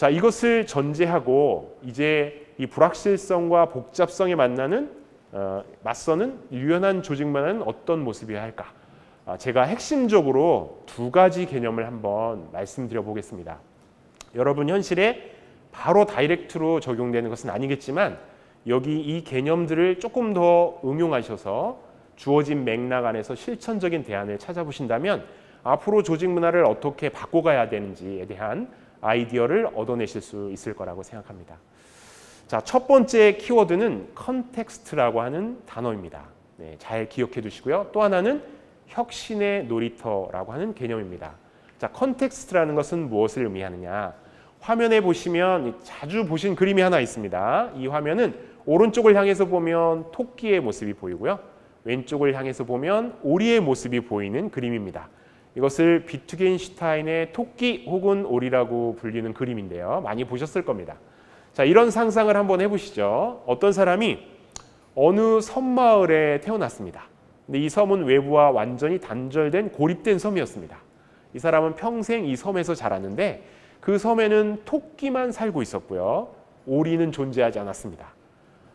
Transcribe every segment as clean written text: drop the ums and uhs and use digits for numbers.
자, 이것을 전제하고 이제 이 불확실성과 복잡성에 맞서는 유연한 조직 문화는 어떤 모습이어야 할까? 제가 핵심적으로 두 가지 개념을 한번 말씀드려 보겠습니다. 여러분 현실에 바로 다이렉트로 적용되는 것은 아니겠지만 여기 이 개념들을 조금 더 응용하셔서 주어진 맥락 안에서 실천적인 대안을 찾아보신다면 앞으로 조직 문화를 어떻게 바꿔가야 되는지에 대한 아이디어를 얻어내실 수 있을 거라고 생각합니다. 자, 첫 번째 키워드는 컨텍스트라고 하는 단어입니다. 네, 잘 기억해 두시고요. 또 하나는 혁신의 놀이터라고 하는 개념입니다. 자, 컨텍스트라는 것은 무엇을 의미하느냐? 화면에 보시면 자주 보신 그림이 하나 있습니다. 이 화면은 오른쪽을 향해서 보면 토끼의 모습이 보이고요. 왼쪽을 향해서 보면 오리의 모습이 보이는 그림입니다. 이것을 비트겐슈타인의 토끼 혹은 오리라고 불리는 그림인데요. 많이 보셨을 겁니다. 자, 이런 상상을 한번 해보시죠. 어떤 사람이 어느 섬마을에 태어났습니다. 근데 이 섬은 외부와 완전히 단절된 고립된 섬이었습니다. 이 사람은 평생 이 섬에서 자랐는데 그 섬에는 토끼만 살고 있었고요. 오리는 존재하지 않았습니다.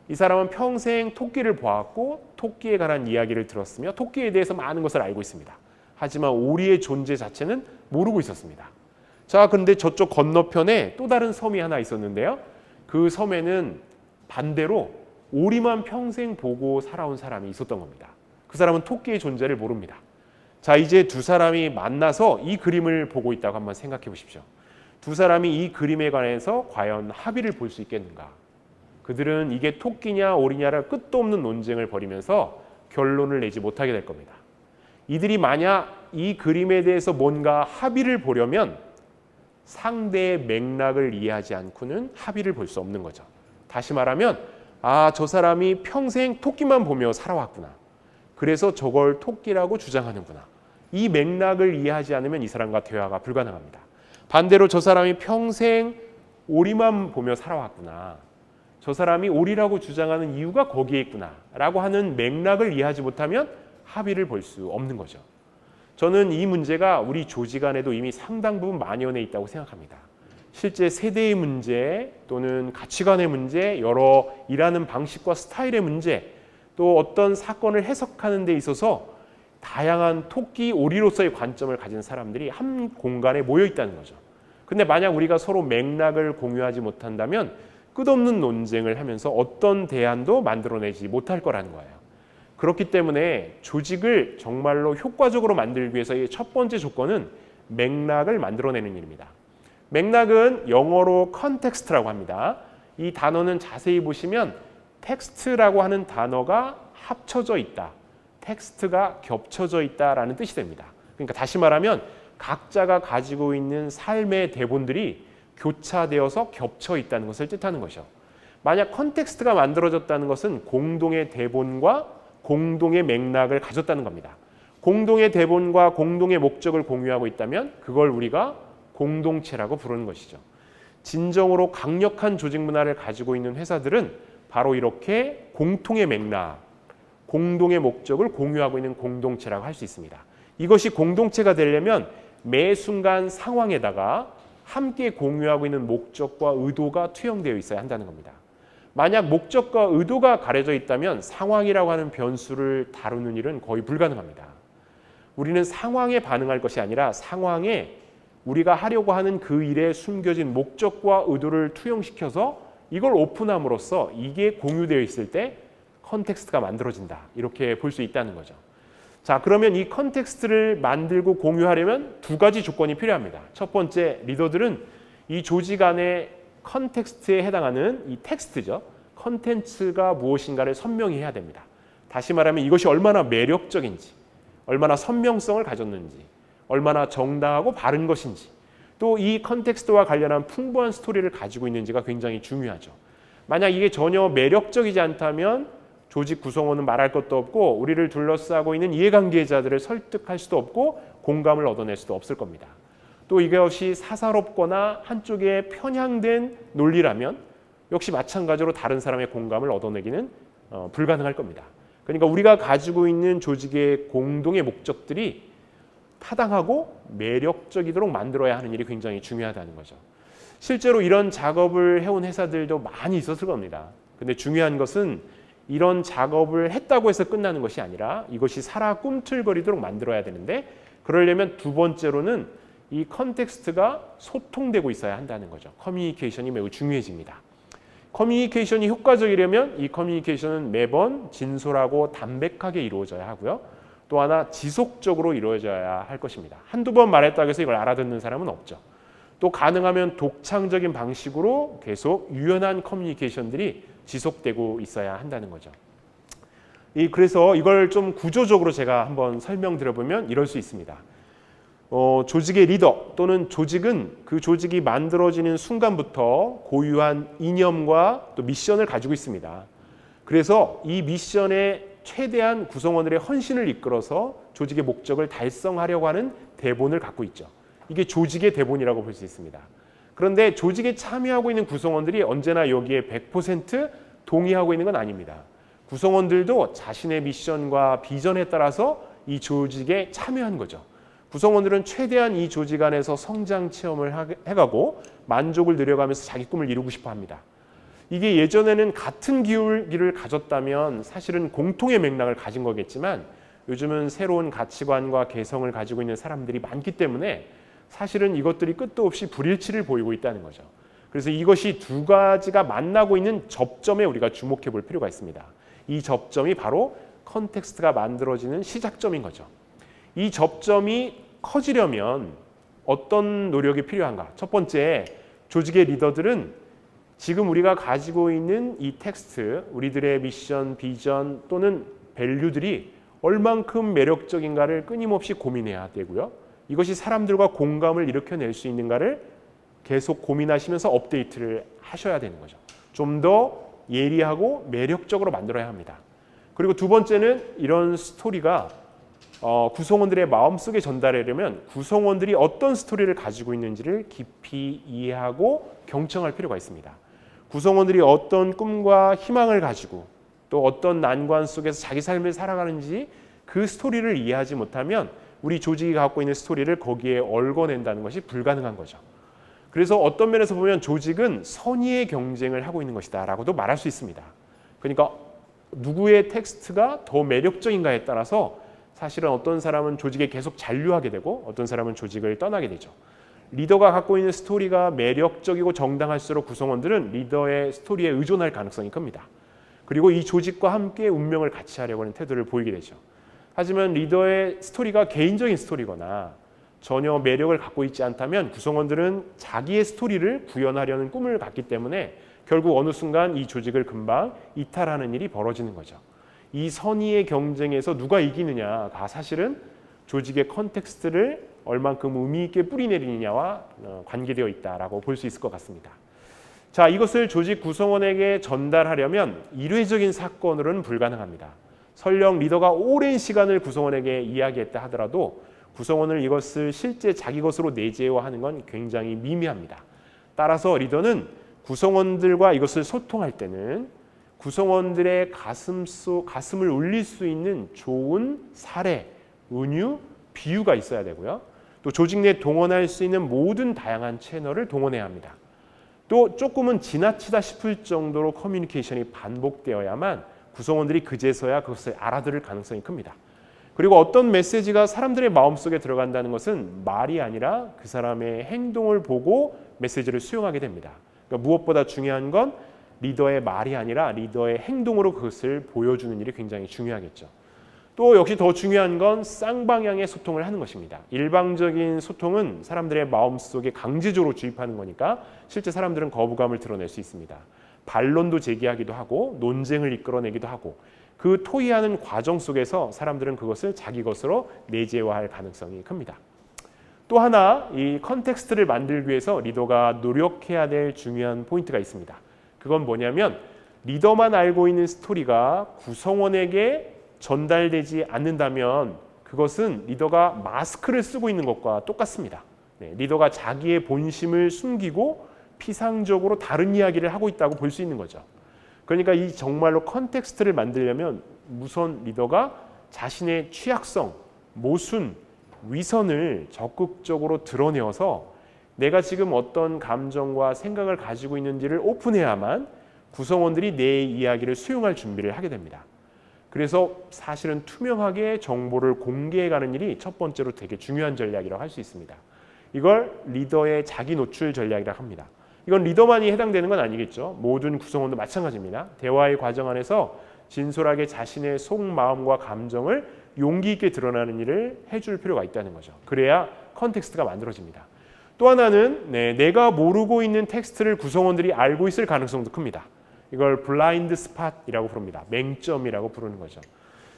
이 사람은 평생 토끼를 보았고 토끼에 관한 이야기를 들었으며 토끼에 대해서 많은 것을 알고 있습니다. 하지만 오리의 존재 자체는 모르고 있었습니다. 자, 그런데 저쪽 건너편에 또 다른 섬이 하나 있었는데요. 그 섬에는 반대로 오리만 평생 보고 살아온 사람이 있었던 겁니다. 그 사람은 토끼의 존재를 모릅니다. 자, 이제 두 사람이 만나서 이 그림을 보고 있다고 한번 생각해 보십시오. 두 사람이 이 그림에 관해서 과연 합의를 볼 수 있겠는가? 그들은 이게 토끼냐 오리냐를 끝도 없는 논쟁을 벌이면서 결론을 내지 못하게 될 겁니다. 이들이 만약 이 그림에 대해서 뭔가 합의를 보려면 상대의 맥락을 이해하지 않고는 합의를 볼 수 없는 거죠. 다시 말하면 저 사람이 평생 토끼만 보며 살아왔구나. 그래서 저걸 토끼라고 주장하는구나. 이 맥락을 이해하지 않으면 이 사람과 대화가 불가능합니다. 반대로 저 사람이 평생 오리만 보며 살아왔구나. 저 사람이 오리라고 주장하는 이유가 거기에 있구나 라고 하는 맥락을 이해하지 못하면 합의를 볼 수 없는 거죠. 저는 이 문제가 우리 조직 안에도 이미 상당 부분 만연해 있다고 생각합니다. 실제 세대의 문제 또는 가치관의 문제, 여러 일하는 방식과 스타일의 문제, 또 어떤 사건을 해석하는 데 있어서 다양한 토끼, 오리로서의 관점을 가진 사람들이 한 공간에 모여 있다는 거죠. 근데 만약 우리가 서로 맥락을 공유하지 못한다면 끝없는 논쟁을 하면서 어떤 대안도 만들어내지 못할 거라는 거예요. 그렇기 때문에 조직을 정말로 효과적으로 만들기 위해서의 첫 번째 조건은 맥락을 만들어내는 일입니다. 맥락은 영어로 컨텍스트라고 합니다. 이 단어는 자세히 보시면 텍스트라고 하는 단어가 합쳐져 있다, 텍스트가 겹쳐져 있다라는 뜻이 됩니다. 그러니까 다시 말하면 각자가 가지고 있는 삶의 대본들이 교차되어서 겹쳐 있다는 것을 뜻하는 것이죠. 만약 컨텍스트가 만들어졌다는 것은 공동의 대본과 공동의 맥락을 가졌다는 겁니다. 공동의 대본과 공동의 목적을 공유하고 있다면 그걸 우리가 공동체라고 부르는 것이죠. 진정으로 강력한 조직 문화를 가지고 있는 회사들은 바로 이렇게 공통의 맥락, 공동의 목적을 공유하고 있는 공동체라고 할 수 있습니다. 이것이 공동체가 되려면 매 순간 상황에다가 함께 공유하고 있는 목적과 의도가 투영되어 있어야 한다는 겁니다. 만약 목적과 의도가 가려져 있다면 상황이라고 하는 변수를 다루는 일은 거의 불가능합니다. 우리는 상황에 반응할 것이 아니라 상황에 우리가 하려고 하는 그 일에 숨겨진 목적과 의도를 투영시켜서 이걸 오픈함으로써 이게 공유되어 있을 때 컨텍스트가 만들어진다. 이렇게 볼 수 있다는 거죠. 자, 그러면 이 컨텍스트를 만들고 공유하려면 두 가지 조건이 필요합니다. 첫 번째, 리더들은 이 조직 안에 컨텍스트에 해당하는 이 텍스트죠. 컨텐츠가 무엇인가를 선명히 해야 됩니다. 다시 말하면 이것이 얼마나 매력적인지, 얼마나 선명성을 가졌는지, 얼마나 정당하고 바른 것인지, 또 이 컨텍스트와 관련한 풍부한 스토리를 가지고 있는지가 굉장히 중요하죠. 만약 이게 전혀 매력적이지 않다면 조직 구성원은 말할 것도 없고 우리를 둘러싸고 있는 이해관계자들을 설득할 수도 없고 공감을 얻어낼 수도 없을 겁니다. 또 이것이 사사롭거나 한쪽에 편향된 논리라면 역시 마찬가지로 다른 사람의 공감을 얻어내기는 불가능할 겁니다. 그러니까 우리가 가지고 있는 조직의 공동의 목적들이 타당하고 매력적이도록 만들어야 하는 일이 굉장히 중요하다는 거죠. 실제로 이런 작업을 해온 회사들도 많이 있었을 겁니다. 근데 중요한 것은 이런 작업을 했다고 해서 끝나는 것이 아니라 이것이 살아 꿈틀거리도록 만들어야 되는데, 그러려면 두 번째로는 이 컨텍스트가 소통되고 있어야 한다는 거죠. 커뮤니케이션이 매우 중요해집니다. 커뮤니케이션이 효과적이려면 이 커뮤니케이션은 매번 진솔하고 담백하게 이루어져야 하고요. 또 하나 지속적으로 이루어져야 할 것입니다. 한두 번 말했다고 해서 이걸 알아듣는 사람은 없죠. 또 가능하면 독창적인 방식으로 계속 유연한 커뮤니케이션들이 지속되고 있어야 한다는 거죠. 그래서 이걸 좀 구조적으로 제가 한번 설명드려보면 이럴 수 있습니다. 조직의 리더 또는 조직은 그 조직이 만들어지는 순간부터 고유한 이념과 또 미션을 가지고 있습니다. 그래서 이 미션에 최대한 구성원들의 헌신을 이끌어서 조직의 목적을 달성하려고 하는 대본을 갖고 있죠. 이게 조직의 대본이라고 볼 수 있습니다. 그런데 조직에 참여하고 있는 구성원들이 언제나 여기에 100% 동의하고 있는 건 아닙니다. 구성원들도 자신의 미션과 비전에 따라서 이 조직에 참여한 거죠. 구성원들은 최대한 이 조직 안에서 성장 체험을 해가고 만족을 누려가면서 자기 꿈을 이루고 싶어 합니다. 이게 예전에는 같은 기울기를 가졌다면 사실은 공통의 맥락을 가진 거겠지만, 요즘은 새로운 가치관과 개성을 가지고 있는 사람들이 많기 때문에 사실은 이것들이 끝도 없이 불일치를 보이고 있다는 거죠. 그래서 이것이 두 가지가 만나고 있는 접점에 우리가 주목해 볼 필요가 있습니다. 이 접점이 바로 컨텍스트가 만들어지는 시작점인 거죠. 이 접점이 커지려면 어떤 노력이 필요한가? 첫 번째, 조직의 리더들은 지금 우리가 가지고 있는 이 텍스트, 우리들의 미션, 비전 또는 밸류들이 얼만큼 매력적인가를 끊임없이 고민해야 되고요. 이것이 사람들과 공감을 일으켜낼 수 있는가를 계속 고민하시면서 업데이트를 하셔야 되는 거죠. 좀 더 예리하고 매력적으로 만들어야 합니다. 그리고 두 번째는 이런 스토리가 구성원들의 마음속에 전달하려면 구성원들이 어떤 스토리를 가지고 있는지를 깊이 이해하고 경청할 필요가 있습니다. 구성원들이 어떤 꿈과 희망을 가지고 또 어떤 난관 속에서 자기 삶을 살아가는지 그 스토리를 이해하지 못하면 우리 조직이 갖고 있는 스토리를 거기에 얽어낸다는 것이 불가능한 거죠. 그래서 어떤 면에서 보면 조직은 선의의 경쟁을 하고 있는 것이다 라고도 말할 수 있습니다. 그러니까 누구의 텍스트가 더 매력적인가에 따라서 사실은 어떤 사람은 조직에 계속 잔류하게 되고 어떤 사람은 조직을 떠나게 되죠. 리더가 갖고 있는 스토리가 매력적이고 정당할수록 구성원들은 리더의 스토리에 의존할 가능성이 큽니다. 그리고 이 조직과 함께 운명을 같이 하려고 하는 태도를 보이게 되죠. 하지만 리더의 스토리가 개인적인 스토리거나 전혀 매력을 갖고 있지 않다면 구성원들은 자기의 스토리를 구현하려는 꿈을 갖기 때문에 결국 어느 순간 이 조직을 금방 이탈하는 일이 벌어지는 거죠. 이 선의의 경쟁에서 누가 이기느냐가 사실은 조직의 컨텍스트를 얼만큼 의미 있게 뿌리내리느냐와 관계되어 있다라고 볼 수 있을 것 같습니다. 자, 이것을 조직 구성원에게 전달하려면 일회적인 사건으로는 불가능합니다. 설령 리더가 오랜 시간을 구성원에게 이야기했다 하더라도 구성원을 이것을 실제 자기 것으로 내재화하는 건 굉장히 미미합니다. 따라서 리더는 구성원들과 이것을 소통할 때는 구성원들의 가슴을 울릴 수 있는 좋은 사례, 은유, 비유가 있어야 되고요. 또 조직 내 동원할 수 있는 모든 다양한 채널을 동원해야 합니다. 또 조금은 지나치다 싶을 정도로 커뮤니케이션이 반복되어야만 구성원들이 그제서야 그것을 알아들을 가능성이 큽니다. 그리고 어떤 메시지가 사람들의 마음속에 들어간다는 것은 말이 아니라 그 사람의 행동을 보고 메시지를 수용하게 됩니다. 그러니까 무엇보다 중요한 건 리더의 말이 아니라 리더의 행동으로 그것을 보여주는 일이 굉장히 중요하겠죠. 또 역시 더 중요한 건 쌍방향의 소통을 하는 것입니다. 일방적인 소통은 사람들의 마음속에 강제적으로 주입하는 거니까 실제 사람들은 거부감을 드러낼 수 있습니다. 반론도 제기하기도 하고 논쟁을 이끌어내기도 하고 그 토의하는 과정 속에서 사람들은 그것을 자기 것으로 내재화할 가능성이 큽니다. 또 하나 이 컨텍스트를 만들기 위해서 리더가 노력해야 될 중요한 포인트가 있습니다. 그건 뭐냐면 리더만 알고 있는 스토리가 구성원에게 전달되지 않는다면 그것은 리더가 마스크를 쓰고 있는 것과 똑같습니다. 리더가 자기의 본심을 숨기고 피상적으로 다른 이야기를 하고 있다고 볼 수 있는 거죠. 그러니까 이 정말로 컨텍스트를 만들려면 우선 리더가 자신의 취약성, 모순, 위선을 적극적으로 드러내어서 내가 지금 어떤 감정과 생각을 가지고 있는지를 오픈해야만 구성원들이 내 이야기를 수용할 준비를 하게 됩니다. 그래서 사실은 투명하게 정보를 공개해가는 일이 첫 번째로 되게 중요한 전략이라고 할 수 있습니다. 이걸 리더의 자기 노출 전략이라고 합니다. 이건 리더만이 해당되는 건 아니겠죠. 모든 구성원도 마찬가지입니다. 대화의 과정 안에서 진솔하게 자신의 속마음과 감정을 용기 있게 드러나는 일을 해줄 필요가 있다는 거죠. 그래야 컨텍스트가 만들어집니다. 또 하나는 내가 모르고 있는 텍스트를 구성원들이 알고 있을 가능성도 큽니다. 이걸 블라인드 스팟이라고 부릅니다. 맹점이라고 부르는 거죠.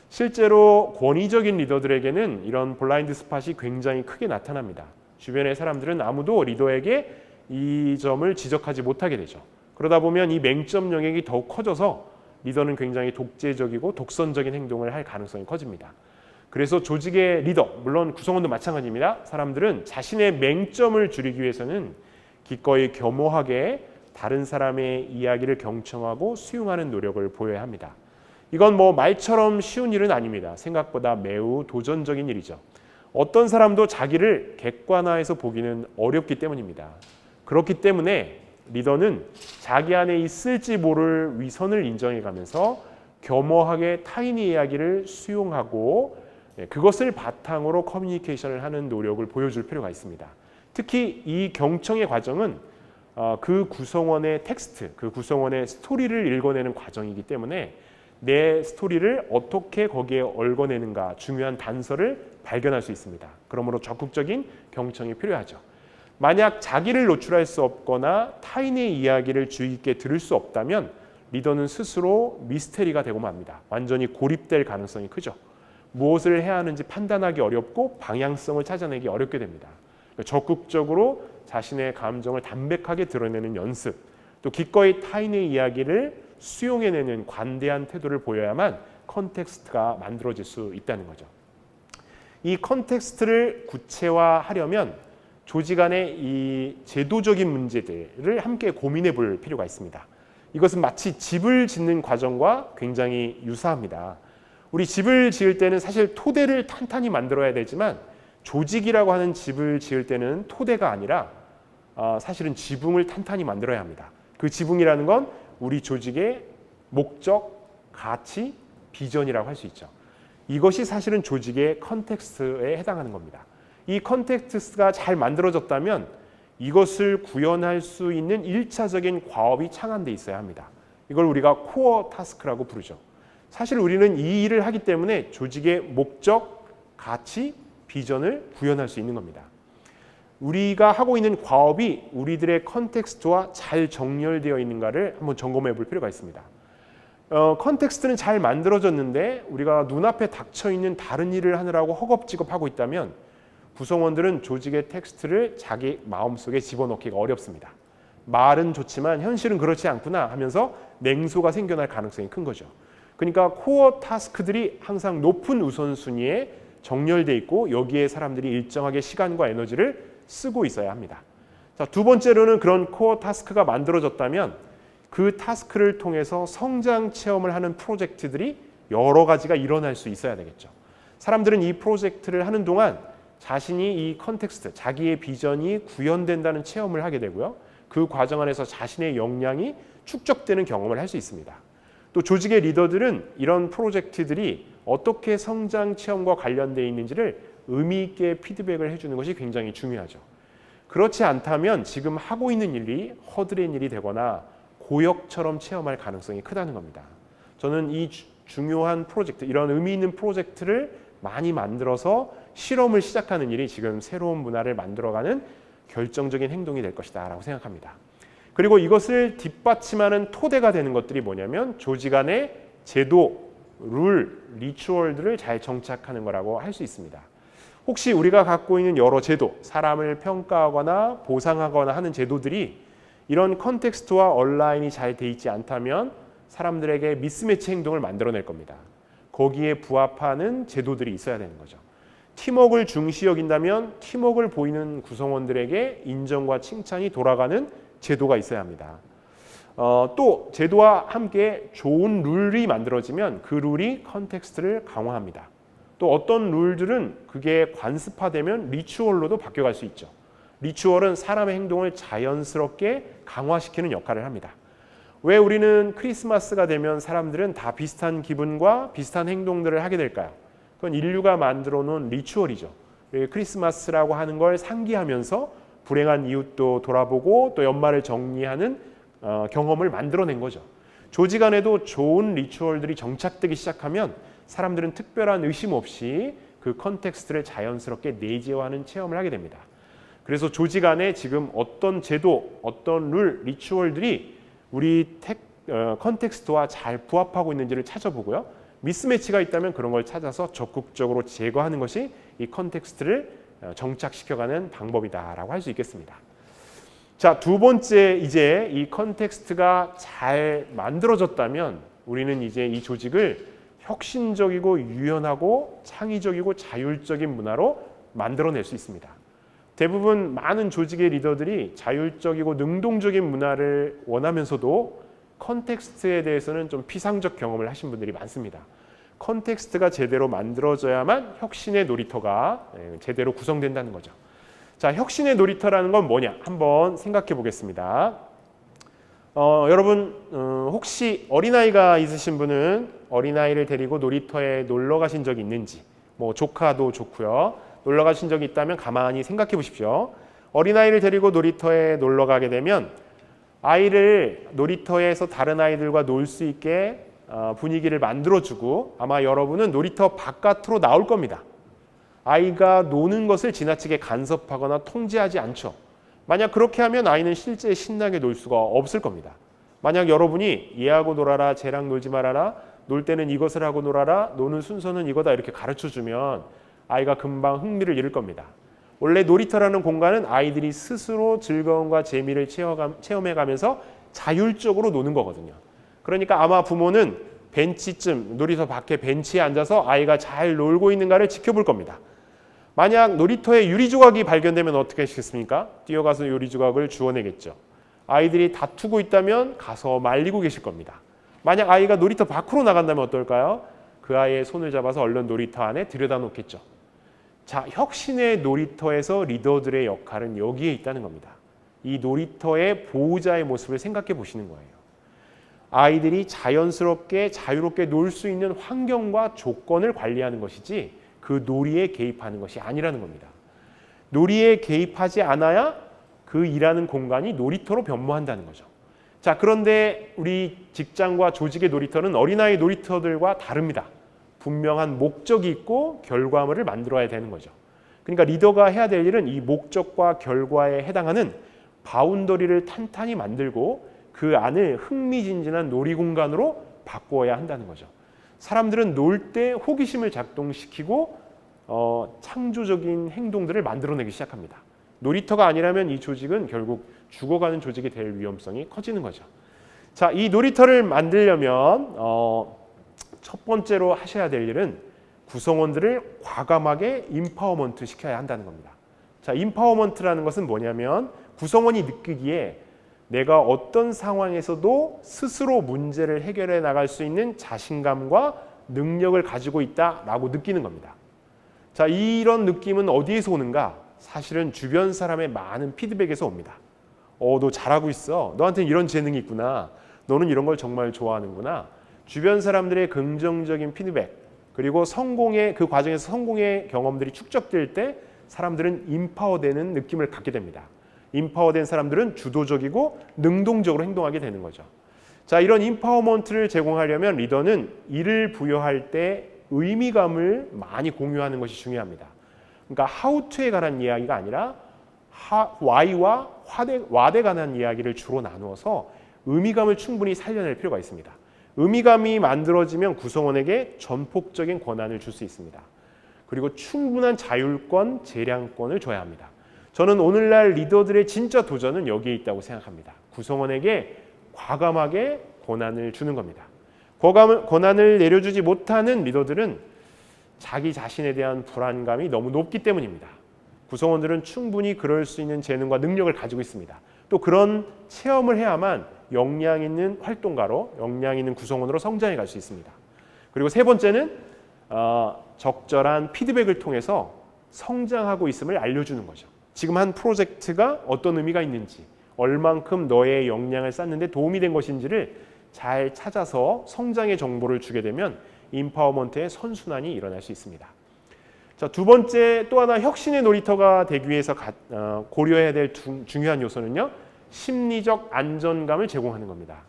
실제로 권위적인 리더들에게는 이런 블라인드 스팟이 굉장히 크게 나타납니다. 주변의 사람들은 아무도 리더에게 이 점을 지적하지 못하게 되죠. 그러다 보면 이 맹점 영역이 더욱 커져서 리더는 굉장히 독재적이고 독선적인 행동을 할 가능성이 커집니다. 그래서 조직의 리더, 물론 구성원도 마찬가지입니다. 사람들은 자신의 맹점을 줄이기 위해서는 기꺼이 겸허하게 다른 사람의 이야기를 경청하고 수용하는 노력을 보여야 합니다. 이건 뭐 말처럼 쉬운 일은 아닙니다. 생각보다 매우 도전적인 일이죠. 어떤 사람도 자기를 객관화해서 보기는 어렵기 때문입니다. 그렇기 때문에 리더는 자기 안에 있을지 모를 위선을 인정해가면서 겸허하게 타인의 이야기를 수용하고 그것을 바탕으로 커뮤니케이션을 하는 노력을 보여줄 필요가 있습니다. 특히 이 경청의 과정은 그 구성원의 텍스트, 그 구성원의 스토리를 읽어내는 과정이기 때문에 내 스토리를 어떻게 거기에 얽어내는가 중요한 단서를 발견할 수 있습니다. 그러므로 적극적인 경청이 필요하죠. 만약 자기를 노출할 수 없거나 타인의 이야기를 주의 깊게 들을 수 없다면 리더는 스스로 미스테리가 되고 맙니다. 완전히 고립될 가능성이 크죠. 무엇을 해야 하는지 판단하기 어렵고 방향성을 찾아내기 어렵게 됩니다. 적극적으로 자신의 감정을 담백하게 드러내는 연습, 또 기꺼이 타인의 이야기를 수용해내는 관대한 태도를 보여야만 컨텍스트가 만들어질 수 있다는 거죠. 이 컨텍스트를 구체화하려면 조직 안의 이 제도적인 문제들을 함께 고민해 볼 필요가 있습니다. 이것은 마치 집을 짓는 과정과 굉장히 유사합니다. 우리 집을 지을 때는 사실 토대를 탄탄히 만들어야 되지만 조직이라고 하는 집을 지을 때는 토대가 아니라 사실은 지붕을 탄탄히 만들어야 합니다. 그 지붕이라는 건 우리 조직의 목적, 가치, 비전이라고 할 수 있죠. 이것이 사실은 조직의 컨텍스트에 해당하는 겁니다. 이 컨텍스트가 잘 만들어졌다면 이것을 구현할 수 있는 1차적인 과업이 창안돼 있어야 합니다. 이걸 우리가 코어 타스크라고 부르죠. 사실 우리는 이 일을 하기 때문에 조직의 목적, 가치, 비전을 구현할 수 있는 겁니다. 우리가 하고 있는 과업이 우리들의 컨텍스트와 잘 정렬되어 있는가를 한번 점검해 볼 필요가 있습니다. 컨텍스트는 잘 만들어졌는데 우리가 눈앞에 닥쳐 있는 다른 일을 하느라고 허겁지겁하고 있다면 구성원들은 조직의 텍스트를 자기 마음속에 집어넣기가 어렵습니다. 말은 좋지만 현실은 그렇지 않구나 하면서 냉소가 생겨날 가능성이 큰 거죠. 그러니까 코어 타스크들이 항상 높은 우선순위에 정렬돼 있고 여기에 사람들이 일정하게 시간과 에너지를 쓰고 있어야 합니다. 자, 두 번째로는 그런 코어 타스크가 만들어졌다면 그 타스크를 통해서 성장 체험을 하는 프로젝트들이 여러 가지가 일어날 수 있어야 되겠죠. 사람들은 이 프로젝트를 하는 동안 자신이 이 컨텍스트, 자기의 비전이 구현된다는 체험을 하게 되고요. 그 과정 안에서 자신의 역량이 축적되는 경험을 할 수 있습니다. 또 조직의 리더들은 이런 프로젝트들이 어떻게 성장 체험과 관련되어 있는지를 의미 있게 피드백을 해주는 것이 굉장히 중요하죠. 그렇지 않다면 지금 하고 있는 일이 허드렛 일이 되거나 고역처럼 체험할 가능성이 크다는 겁니다. 저는 이 중요한 프로젝트, 이런 의미 있는 프로젝트를 많이 만들어서 실험을 시작하는 일이 지금 새로운 문화를 만들어가는 결정적인 행동이 될 것이다 라고 생각합니다. 그리고 이것을 뒷받침하는 토대가 되는 것들이 뭐냐면 조직 안의 제도, 룰, 리추얼들을 잘 정착하는 거라고 할 수 있습니다. 혹시 우리가 갖고 있는 여러 제도, 사람을 평가하거나 보상하거나 하는 제도들이 이런 컨텍스트와 얼라인이 잘 돼 있지 않다면 사람들에게 미스매치 행동을 만들어낼 겁니다. 거기에 부합하는 제도들이 있어야 되는 거죠. 팀워크를 중시 여긴다면 팀워크를 보이는 구성원들에게 인정과 칭찬이 돌아가는 제도가 있어야 합니다. 또 제도와 함께 좋은 룰이 만들어지면 그 룰이 컨텍스트를 강화합니다. 또 어떤 룰들은 그게 관습화되면 리추얼로도 바뀌어갈 수 있죠. 리추얼은 사람의 행동을 자연스럽게 강화시키는 역할을 합니다. 왜 우리는 크리스마스가 되면 사람들은 다 비슷한 기분과 비슷한 행동들을 하게 될까요? 그건 인류가 만들어 놓은 리추얼이죠. 크리스마스라고 하는 걸 상기하면서 불행한 이웃도 돌아보고 또 연말을 정리하는 경험을 만들어낸 거죠. 조직 안에도 좋은 리추얼들이 정착되기 시작하면 사람들은 특별한 의심 없이 그 컨텍스트를 자연스럽게 내재화하는 체험을 하게 됩니다. 그래서 조직 안에 지금 어떤 제도, 어떤 룰, 리추얼들이 우리 컨텍스트와 잘 부합하고 있는지를 찾아보고요. 미스매치가 있다면 그런 걸 찾아서 적극적으로 제거하는 것이 이 컨텍스트를 정착시켜가는 방법이다라고 할 수 있겠습니다. 자, 두 번째, 이제 이 컨텍스트가 잘 만들어졌다면 우리는 이제 이 조직을 혁신적이고 유연하고 창의적이고 자율적인 문화로 만들어낼 수 있습니다. 대부분 많은 조직의 리더들이 자율적이고 능동적인 문화를 원하면서도 컨텍스트에 대해서는 좀 피상적 경험을 하신 분들이 많습니다. 컨텍스트가 제대로 만들어져야만 혁신의 놀이터가 제대로 구성된다는 거죠. 자, 혁신의 놀이터라는 건 뭐냐? 한번 생각해 보겠습니다. 여러분 혹시 어린아이가 있으신 분은 어린아이를 데리고 놀이터에 놀러 가신 적이 있는지, 뭐 조카도 좋고요. 놀러 가신 적이 있다면 가만히 생각해 보십시오. 어린아이를 데리고 놀이터에 놀러 가게 되면 아이를 놀이터에서 다른 아이들과 놀 수 있게 분위기를 만들어주고 아마 여러분은 놀이터 바깥으로 나올 겁니다. 아이가 노는 것을 지나치게 간섭하거나 통제하지 않죠. 만약 그렇게 하면 아이는 실제 신나게 놀 수가 없을 겁니다. 만약 여러분이 얘하고 놀아라, 쟤랑 놀지 말아라, 놀 때는 이것을 하고 놀아라, 노는 순서는 이거다 이렇게 가르쳐주면 아이가 금방 흥미를 잃을 겁니다. 원래 놀이터라는 공간은 아이들이 스스로 즐거움과 재미를 체험해가면서 자율적으로 노는 거거든요. 그러니까 아마 부모는 벤치쯤, 놀이터 밖에 벤치에 앉아서 아이가 잘 놀고 있는가를 지켜볼 겁니다. 만약 놀이터에 유리조각이 발견되면 어떻게 하시겠습니까? 뛰어가서 유리조각을 주워내겠죠. 아이들이 다투고 있다면 가서 말리고 계실 겁니다. 만약 아이가 놀이터 밖으로 나간다면 어떨까요? 그 아이의 손을 잡아서 얼른 놀이터 안에 들여다 놓겠죠. 자, 혁신의 놀이터에서 리더들의 역할은 여기에 있다는 겁니다. 이 놀이터의 보호자의 모습을 생각해 보시는 거예요. 아이들이 자연스럽게 자유롭게 놀 수 있는 환경과 조건을 관리하는 것이지 그 놀이에 개입하는 것이 아니라는 겁니다. 놀이에 개입하지 않아야 그 일하는 공간이 놀이터로 변모한다는 거죠. 자, 그런데 우리 직장과 조직의 놀이터는 어린아이 놀이터들과 다릅니다. 분명한 목적이 있고 결과물을 만들어야 되는 거죠. 그러니까 리더가 해야 될 일은 이 목적과 결과에 해당하는 바운더리를 탄탄히 만들고 그 안을 흥미진진한 놀이공간으로 바꾸어야 한다는 거죠. 사람들은 놀 때 호기심을 작동시키고 창조적인 행동들을 만들어내기 시작합니다. 놀이터가 아니라면 이 조직은 결국 죽어가는 조직이 될 위험성이 커지는 거죠. 자, 이 놀이터를 만들려면 첫 번째로 하셔야 될 일은 구성원들을 과감하게 임파워먼트 시켜야 한다는 겁니다. 자, 임파워먼트라는 것은 뭐냐면 구성원이 느끼기에 내가 어떤 상황에서도 스스로 문제를 해결해 나갈 수 있는 자신감과 능력을 가지고 있다라고 느끼는 겁니다. 자, 이런 느낌은 어디에서 오는가? 사실은 주변 사람의 많은 피드백에서 옵니다. 너 잘하고 있어. 너한테는 이런 재능이 있구나. 너는 이런 걸 정말 좋아하는구나. 주변 사람들의 긍정적인 피드백, 그리고 그 과정에서 성공의 경험들이 축적될 때 사람들은 임파워되는 느낌을 갖게 됩니다. 임파워된 사람들은 주도적이고 능동적으로 행동하게 되는 거죠. 자, 이런 임파워먼트를 제공하려면 리더는 일을 부여할 때 의미감을 많이 공유하는 것이 중요합니다. 그러니까 how to에 관한 이야기가 아니라 why와 what에 관한 이야기를 주로 나누어서 의미감을 충분히 살려낼 필요가 있습니다. 의미감이 만들어지면 구성원에게 전폭적인 권한을 줄 수 있습니다. 그리고 충분한 자율권, 재량권을 줘야 합니다. 저는 오늘날 리더들의 진짜 도전은 여기에 있다고 생각합니다. 구성원에게 과감하게 권한을 주는 겁니다. 권한을 내려주지 못하는 리더들은 자기 자신에 대한 불안감이 너무 높기 때문입니다. 구성원들은 충분히 그럴 수 있는 재능과 능력을 가지고 있습니다. 또 그런 체험을 해야만 역량 있는 활동가로, 역량 있는 구성원으로 성장해 갈 수 있습니다. 그리고 세 번째는 적절한 피드백을 통해서 성장하고 있음을 알려주는 거죠. 지금 한 프로젝트가 어떤 의미가 있는지, 얼만큼 너의 역량을 쌓는데 도움이 된 것인지를 잘 찾아서 성장의 정보를 주게 되면 임파워먼트의 선순환이 일어날 수 있습니다. 자, 두 번째 또 하나 혁신의 놀이터가 되기 위해서 고려해야 될 중요한 요소는요, 심리적 안전감을 제공하는 겁니다.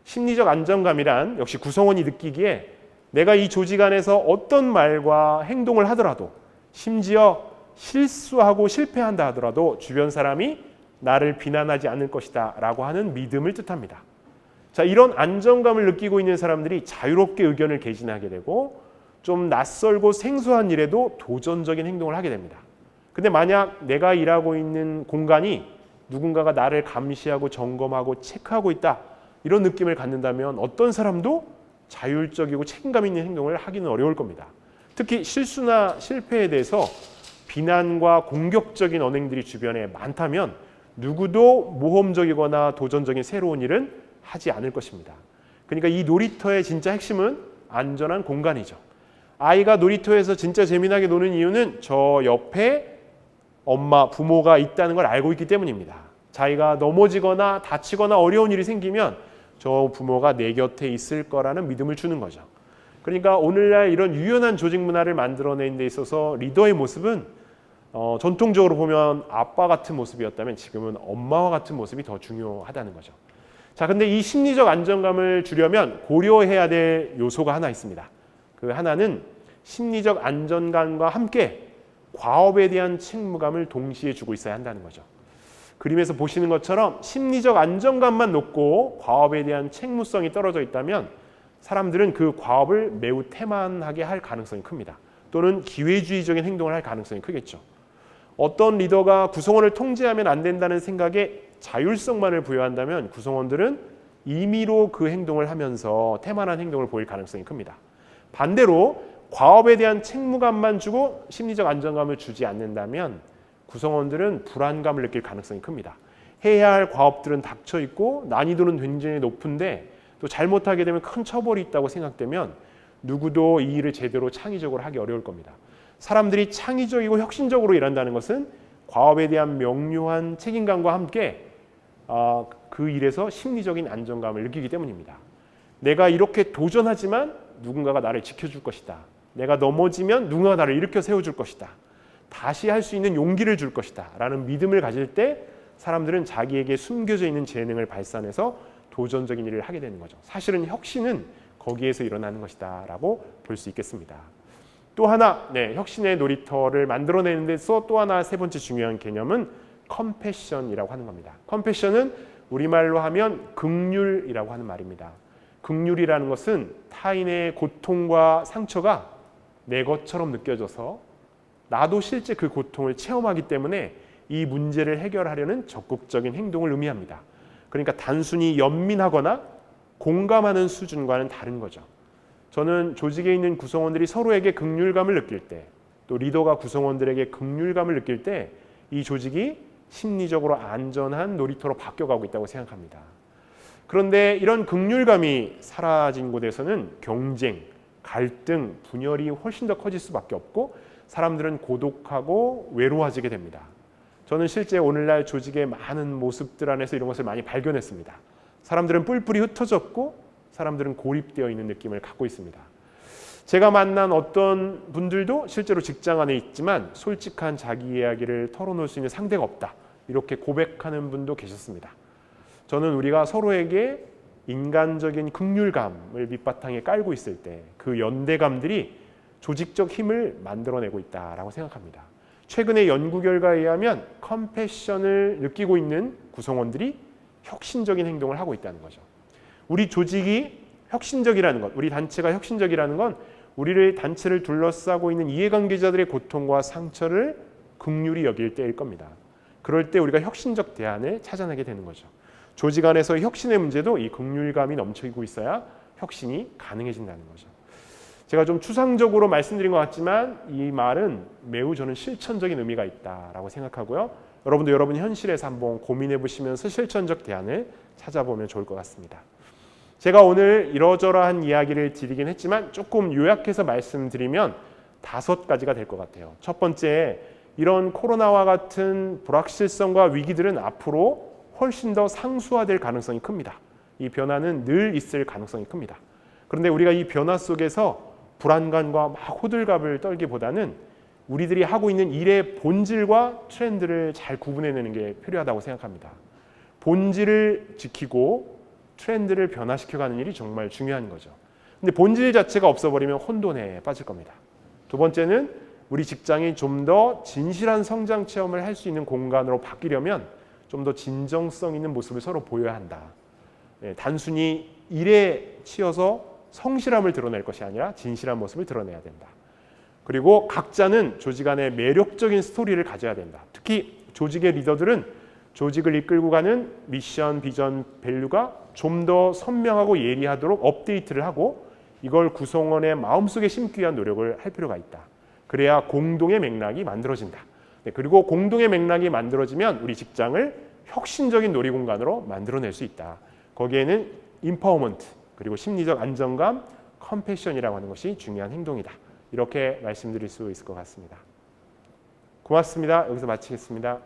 심리적 안정감이란 역시 구성원이 느끼기에 내가 이 조직 안에서 어떤 말과 행동을 하더라도, 심지어 실수하고 실패한다 하더라도 주변 사람이 나를 비난하지 않을 것이다 라고 하는 믿음을 뜻합니다. 자, 이런 안정감을 느끼고 있는 사람들이 자유롭게 의견을 개진하게 되고 좀 낯설고 생소한 일에도 도전적인 행동을 하게 됩니다. 근데 만약 내가 일하고 있는 공간이 누군가가 나를 감시하고 점검하고 체크하고 있다, 이런 느낌을 갖는다면 어떤 사람도 자율적이고 책임감 있는 행동을 하기는 어려울 겁니다. 특히 실수나 실패에 대해서 비난과 공격적인 언행들이 주변에 많다면 누구도 모험적이거나 도전적인 새로운 일은 하지 않을 것입니다. 그러니까 이 놀이터의 진짜 핵심은 안전한 공간이죠. 아이가 놀이터에서 진짜 재미나게 노는 이유는 저 옆에 엄마, 부모가 있다는 걸 알고 있기 때문입니다. 자기가 넘어지거나 다치거나 어려운 일이 생기면 저 부모가 내 곁에 있을 거라는 믿음을 주는 거죠. 그러니까 오늘날 이런 유연한 조직 문화를 만들어내는 데 있어서 리더의 모습은 전통적으로 보면 아빠 같은 모습이었다면 지금은 엄마와 같은 모습이 더 중요하다는 거죠. 자, 근데 이 심리적 안정감을 주려면 고려해야 될 요소가 하나 있습니다. 그 하나는 심리적 안정감과 함께 과업에 대한 책무감을 동시에 주고 있어야 한다는 거죠. 그림에서 보시는 것처럼 심리적 안정감만 높고 과업에 대한 책무성이 떨어져 있다면 사람들은 그 과업을 매우 태만하게 할 가능성이 큽니다. 또는 기회주의적인 행동을 할 가능성이 크겠죠. 어떤 리더가 구성원을 통제하면 안 된다는 생각에 자율성만을 부여한다면 구성원들은 임의로 그 행동을 하면서 태만한 행동을 보일 가능성이 큽니다. 반대로 과업에 대한 책무감만 주고 심리적 안정감을 주지 않는다면 구성원들은 불안감을 느낄 가능성이 큽니다. 해야 할 과업들은 닥쳐 있고 난이도는 굉장히 높은데 또 잘못하게 되면 큰 처벌이 있다고 생각되면 누구도 이 일을 제대로 창의적으로 하기 어려울 겁니다. 사람들이 창의적이고 혁신적으로 일한다는 것은 과업에 대한 명료한 책임감과 함께 그 일에서 심리적인 안정감을 느끼기 때문입니다. 내가 이렇게 도전하지만 누군가가 나를 지켜줄 것이다. 내가 넘어지면 누군가가 나를 일으켜 세워줄 것이다. 다시 할 수 있는 용기를 줄 것이다 라는 믿음을 가질 때 사람들은 자기에게 숨겨져 있는 재능을 발산해서 도전적인 일을 하게 되는 거죠. 사실은 혁신은 거기에서 일어나는 것이다 라고 볼 수 있겠습니다. 또 하나, 혁신의 놀이터를 만들어내는 데서 또 하나 세 번째 중요한 개념은 컴패션이라고 하는 겁니다. 컴패션은 우리말로 하면 긍휼이라고 하는 말입니다. 긍휼이라는 것은 타인의 고통과 상처가 내 것처럼 느껴져서 나도 실제 그 고통을 체험하기 때문에 이 문제를 해결하려는 적극적인 행동을 의미합니다. 그러니까 단순히 연민하거나 공감하는 수준과는 다른 거죠. 저는 조직에 있는 구성원들이 서로에게 긍휼감을 느낄 때, 또 리더가 구성원들에게 긍휼감을 느낄 때 이 조직이 심리적으로 안전한 놀이터로 바뀌어가고 있다고 생각합니다. 그런데 이런 긍휼감이 사라진 곳에서는 경쟁, 갈등, 분열이 훨씬 더 커질 수밖에 없고 사람들은 고독하고 외로워지게 됩니다. 저는 실제 오늘날 조직의 많은 모습들 안에서 이런 것을 많이 발견했습니다. 사람들은 뿔뿔이 흩어졌고 사람들은 고립되어 있는 느낌을 갖고 있습니다. 제가 만난 어떤 분들도 실제로 직장 안에 있지만 솔직한 자기 이야기를 털어놓을 수 있는 상대가 없다. 이렇게 고백하는 분도 계셨습니다. 저는 우리가 서로에게 인간적인 긍휼감을 밑바탕에 깔고 있을 때 그 연대감들이 조직적 힘을 만들어내고 있다라고 생각합니다. 최근의 연구 결과에 의하면 컴패션을 느끼고 있는 구성원들이 혁신적인 행동을 하고 있다는 거죠. 우리 조직이 혁신적이라는 것, 우리 단체가 혁신적이라는 건 우리를 단체를 둘러싸고 있는 이해관계자들의 고통과 상처를 긍휼히 여길 때일 겁니다. 그럴 때 우리가 혁신적 대안을 찾아내게 되는 거죠. 조직 안에서 혁신의 문제도 이 긍휼감이 넘치고 있어야 혁신이 가능해진다는 거죠. 제가 좀 추상적으로 말씀드린 것 같지만 이 말은 매우 저는 실천적인 의미가 있다라고 생각하고요. 여러분도 여러분 현실에서 한번 고민해 보시면서 실천적 대안을 찾아보면 좋을 것 같습니다. 제가 오늘 이러저러한 이야기를 드리긴 했지만 조금 요약해서 말씀드리면 5가지가 될 것 같아요. 첫 번째, 이런 코로나와 같은 불확실성과 위기들은 앞으로 훨씬 더 상수화될 가능성이 큽니다. 이 변화는 늘 있을 가능성이 큽니다. 그런데 우리가 이 변화 속에서 불안감과 막 호들갑을 떨기보다는 우리들이 하고 있는 일의 본질과 트렌드를 잘 구분해내는 게 필요하다고 생각합니다. 본질을 지키고 트렌드를 변화시켜가는 일이 정말 중요한 거죠. 근데 본질 자체가 없어버리면 혼돈에 빠질 겁니다. 두 번째는 우리 직장이 좀 더 진실한 성장 체험을 할 수 있는 공간으로 바뀌려면 좀 더 진정성 있는 모습을 서로 보여야 한다. 단순히 일에 치여서 성실함을 드러낼 것이 아니라 진실한 모습을 드러내야 된다. 그리고 각자는 조직 안에 매력적인 스토리를 가져야 된다. 특히 조직의 리더들은 조직을 이끌고 가는 미션, 비전, 밸류가 좀 더 선명하고 예리하도록 업데이트를 하고 이걸 구성원의 마음속에 심기 위한 노력을 할 필요가 있다. 그래야 공동의 맥락이 만들어진다. 그리고 공동의 맥락이 만들어지면 우리 직장을 혁신적인 놀이공간으로 만들어낼 수 있다. 거기에는 임파워먼트, 그리고 심리적 안정감, 컴패션이라고 하는 것이 중요한 행동이다. 이렇게 말씀드릴 수 있을 것 같습니다. 고맙습니다. 여기서 마치겠습니다.